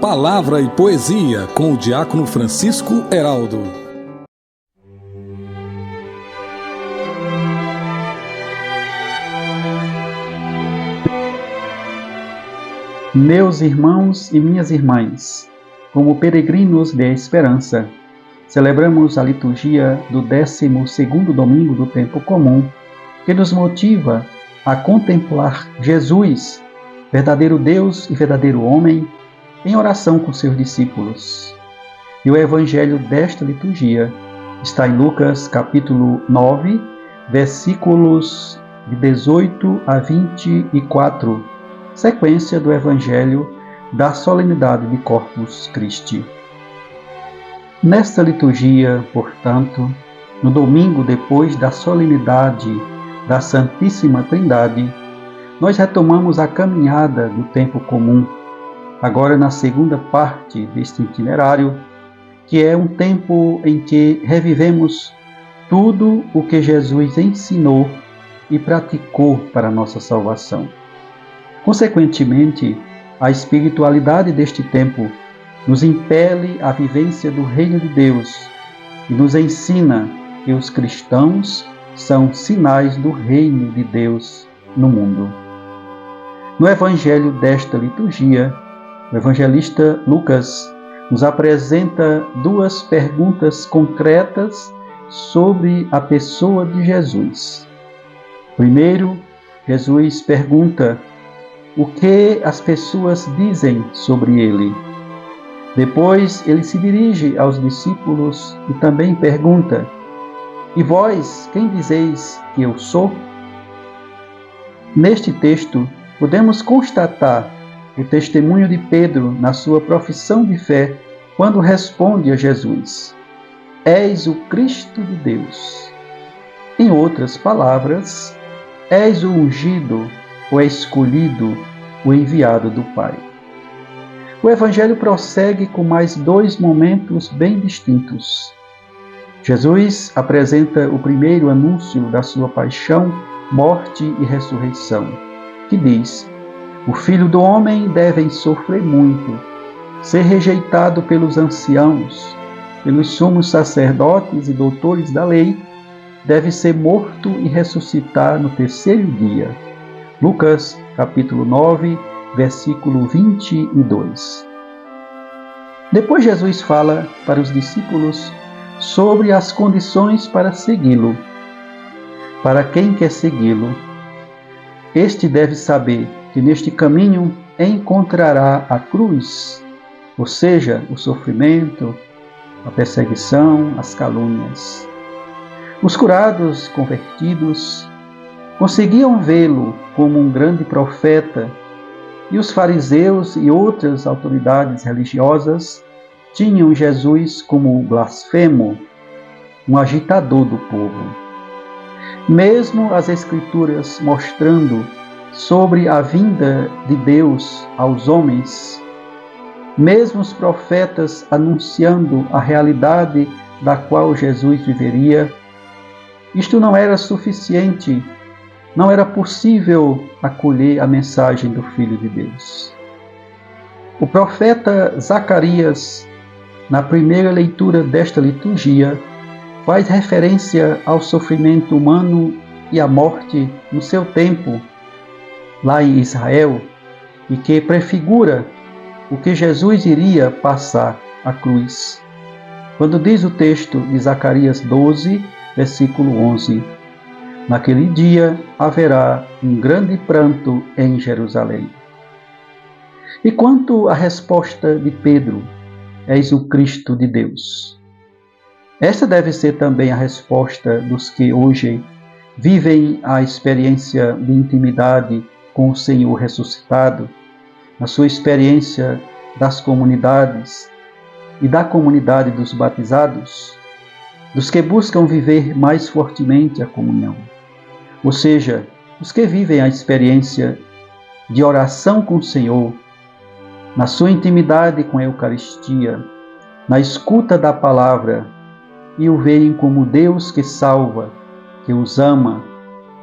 Palavra e Poesia, com o diácono Francisco Heraldo. Meus irmãos e minhas irmãs, como peregrinos de esperança, celebramos a liturgia do 12º domingo do tempo comum, que nos motiva a contemplar Jesus, verdadeiro Deus e verdadeiro homem, em oração com seus discípulos. E o evangelho desta liturgia está em Lucas capítulo 9, versículos de 18 a 24, sequência do evangelho da solenidade de Corpus Christi. Nesta liturgia, portanto, no domingo depois da solenidade da Santíssima Trindade, nós retomamos a caminhada do tempo comum, agora na segunda parte deste itinerário, que é um tempo em que revivemos tudo o que Jesus ensinou e praticou para a nossa salvação. Consequentemente, a espiritualidade deste tempo nos impele à vivência do Reino de Deus e nos ensina que os cristãos são sinais do Reino de Deus no mundo. No Evangelho desta liturgia, o evangelista Lucas nos apresenta duas perguntas concretas sobre a pessoa de Jesus. Primeiro, Jesus pergunta o que as pessoas dizem sobre ele. Depois, ele se dirige aos discípulos e também pergunta: "E vós, quem dizeis que eu sou?" Neste texto, podemos constatar o testemunho de Pedro na sua profissão de fé, quando responde a Jesus: "És o Cristo de Deus." Em outras palavras, és o ungido, o escolhido, o enviado do Pai. O Evangelho prossegue com mais dois momentos bem distintos. Jesus apresenta o primeiro anúncio da sua paixão, morte e ressurreição, que diz: "O Filho do Homem deve sofrer muito, ser rejeitado pelos anciãos, pelos sumos sacerdotes e doutores da lei, deve ser morto e ressuscitar no terceiro dia." Lucas, capítulo 9, versículo 22. Depois Jesus fala para os discípulos sobre as condições para segui-lo. Para quem quer segui-lo, este deve saber que neste caminho encontrará a cruz, ou seja, o sofrimento, a perseguição, as calúnias. Os curados convertidos conseguiam vê-lo como um grande profeta, e os fariseus e outras autoridades religiosas tinham Jesus como blasfemo, um agitador do povo. Mesmo as Escrituras mostrando sobre a vinda de Deus aos homens, mesmo os profetas anunciando a realidade da qual Jesus viveria, isto não era suficiente, não era possível acolher a mensagem do Filho de Deus. O profeta Zacarias, na primeira leitura desta liturgia, faz referência ao sofrimento humano e à morte no seu tempo, lá em Israel, e que prefigura o que Jesus iria passar à cruz. Quando diz o texto de Zacarias 12, versículo 11: "Naquele dia haverá um grande pranto em Jerusalém." E quanto à resposta de Pedro: "És o Cristo de Deus." Esta deve ser também a resposta dos que hoje vivem a experiência de intimidade com o Senhor ressuscitado, na sua experiência das comunidades e da comunidade dos batizados, dos que buscam viver mais fortemente a comunhão, ou seja, os que vivem a experiência de oração com o Senhor, na sua intimidade com a Eucaristia, na escuta da palavra, e o veem como Deus que salva, que os ama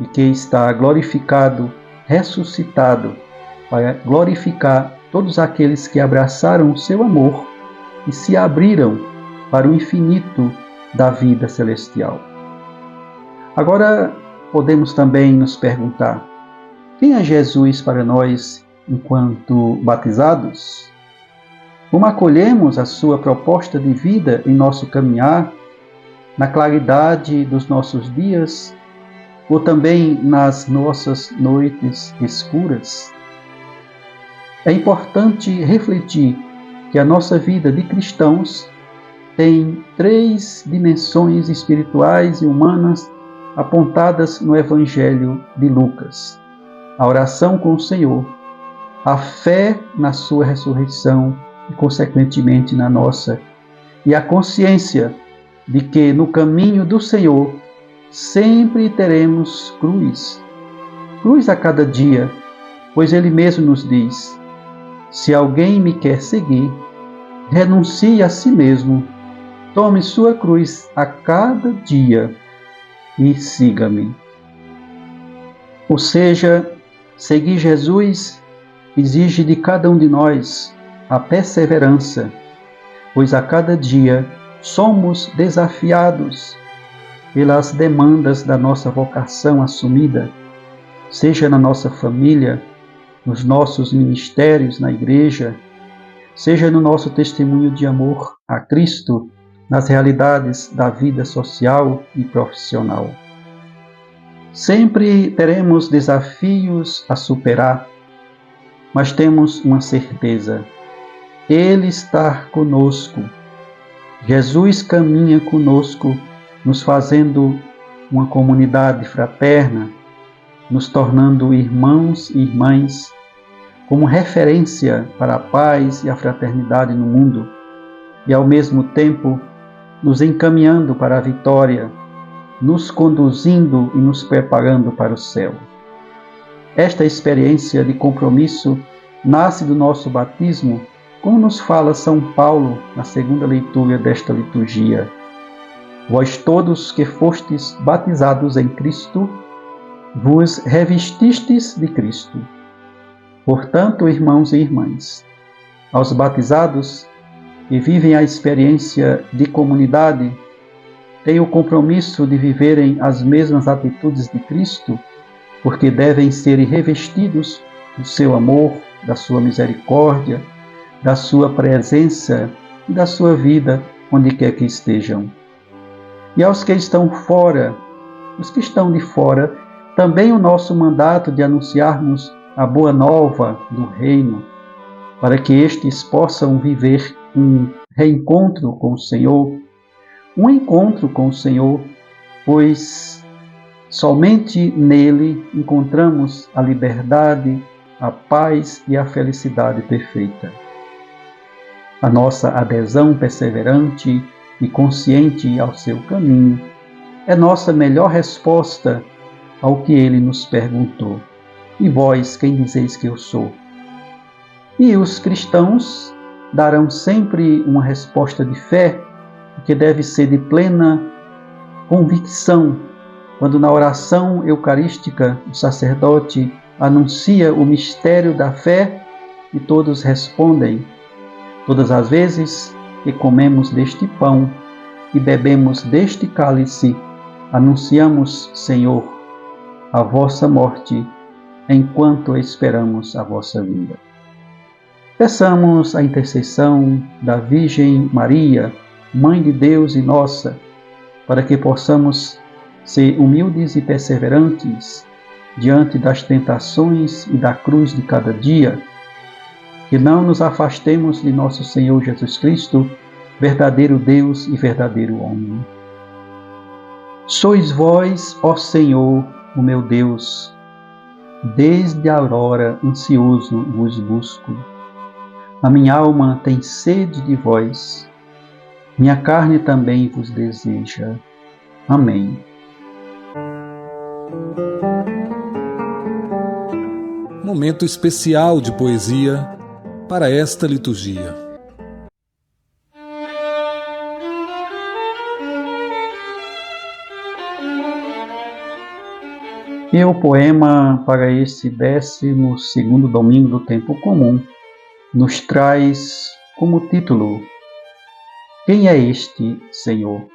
e que está glorificado, ressuscitado, para glorificar todos aqueles que abraçaram o seu amor e se abriram para o infinito da vida celestial. Agora, podemos também nos perguntar: quem é Jesus para nós enquanto batizados? Como acolhemos a sua proposta de vida em nosso caminhar, na claridade dos nossos dias, ou também nas nossas noites escuras? É importante refletir que a nossa vida de cristãos tem 3 dimensões espirituais e humanas apontadas no Evangelho de Lucas: a oração com o Senhor, a fé na sua ressurreição e, consequentemente, na nossa, e a consciência de que no caminho do Senhor sempre teremos cruz a cada dia, pois Ele mesmo nos diz: se alguém me quer seguir, renuncie a si mesmo, tome sua cruz a cada dia e siga-me. Ou seja, seguir Jesus exige de cada um de nós a perseverança, pois a cada dia somos desafiados pelas demandas da nossa vocação assumida, seja na nossa família, nos nossos ministérios na igreja, seja no nosso testemunho de amor a Cristo, nas realidades da vida social e profissional. Sempre teremos desafios a superar, mas temos uma certeza: Ele está conosco. Jesus caminha conosco, nos fazendo uma comunidade fraterna, nos tornando irmãos e irmãs, como referência para a paz e a fraternidade no mundo, e ao mesmo tempo nos encaminhando para a vitória, nos conduzindo e nos preparando para o céu. Esta experiência de compromisso nasce do nosso batismo, como nos fala São Paulo na segunda leitura desta liturgia: vós todos que fostes batizados em Cristo, vos revestistes de Cristo. Portanto, irmãos e irmãs, aos batizados que vivem a experiência de comunidade, têm o compromisso de viverem as mesmas atitudes de Cristo, porque devem ser revestidos do seu amor, da sua misericórdia, da sua presença e da sua vida onde quer que estejam. E aos que estão fora, os que estão de fora, também o nosso mandato de anunciarmos a boa nova do reino, para que estes possam viver um reencontro com o Senhor, um encontro com o Senhor, pois somente nele encontramos a liberdade, a paz e a felicidade perfeita. A nossa adesão perseverante e consciente ao seu caminho é nossa melhor resposta ao que ele nos perguntou: e vós, quem dizeis que eu sou? E os cristãos darão sempre uma resposta de fé, que deve ser de plena convicção, quando na oração eucarística o sacerdote anuncia o mistério da fé e todos respondem: todas as vezes que comemos deste pão e bebemos deste cálice, anunciamos, Senhor, a vossa morte, enquanto esperamos a vossa vinda. Peçamos a intercessão da Virgem Maria, Mãe de Deus e nossa, para que possamos ser humildes e perseverantes diante das tentações e da cruz de cada dia, que não nos afastemos de nosso Senhor Jesus Cristo, verdadeiro Deus e verdadeiro homem. Sois vós, ó Senhor, o meu Deus, desde a aurora ansioso vos busco. A minha alma tem sede de vós, minha carne também vos deseja. Amém. Momento especial de poesia para esta liturgia. E o poema para este 12º domingo do tempo comum nos traz como título: Quem é este Senhor?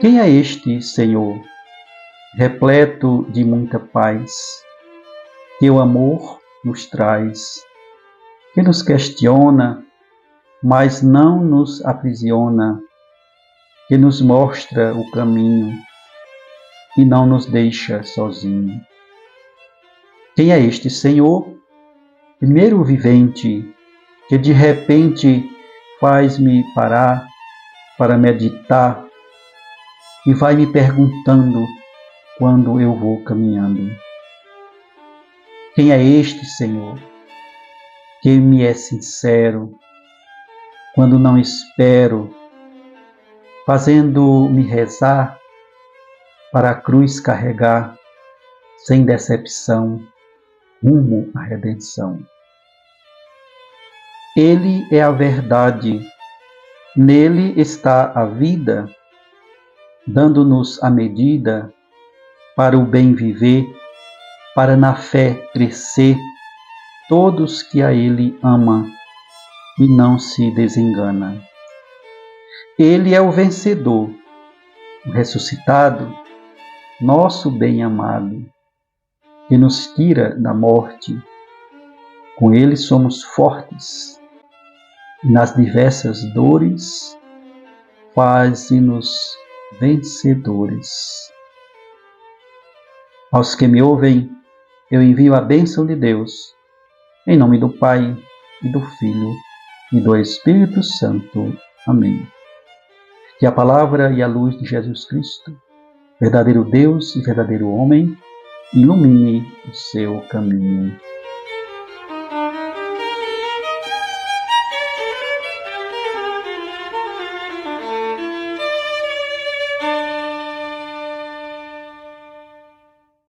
Quem é este Senhor, repleto de muita paz, que o amor nos traz, que nos questiona, mas não nos aprisiona, que nos mostra o caminho e não nos deixa sozinho? Quem é este Senhor, primeiro vivente, que de repente faz-me parar para meditar e vai me perguntando quando eu vou caminhando? Quem é este Senhor, que me é sincero, quando não espero, fazendo-me rezar para a cruz carregar, sem decepção, rumo à redenção? Ele é a verdade, nele está a vida, dando-nos a medida para o bem viver, para na fé crescer, todos que a ele ama e não se desengana. Ele é o vencedor, o ressuscitado, nosso bem-amado, que nos tira da morte. Com ele somos fortes, e nas diversas dores faz-nos vencedores. Aos que me ouvem, eu envio a bênção de Deus, em nome do Pai, e do Filho, e do Espírito Santo. Amém. Que a palavra e a luz de Jesus Cristo, verdadeiro Deus e verdadeiro homem, ilumine o seu caminho.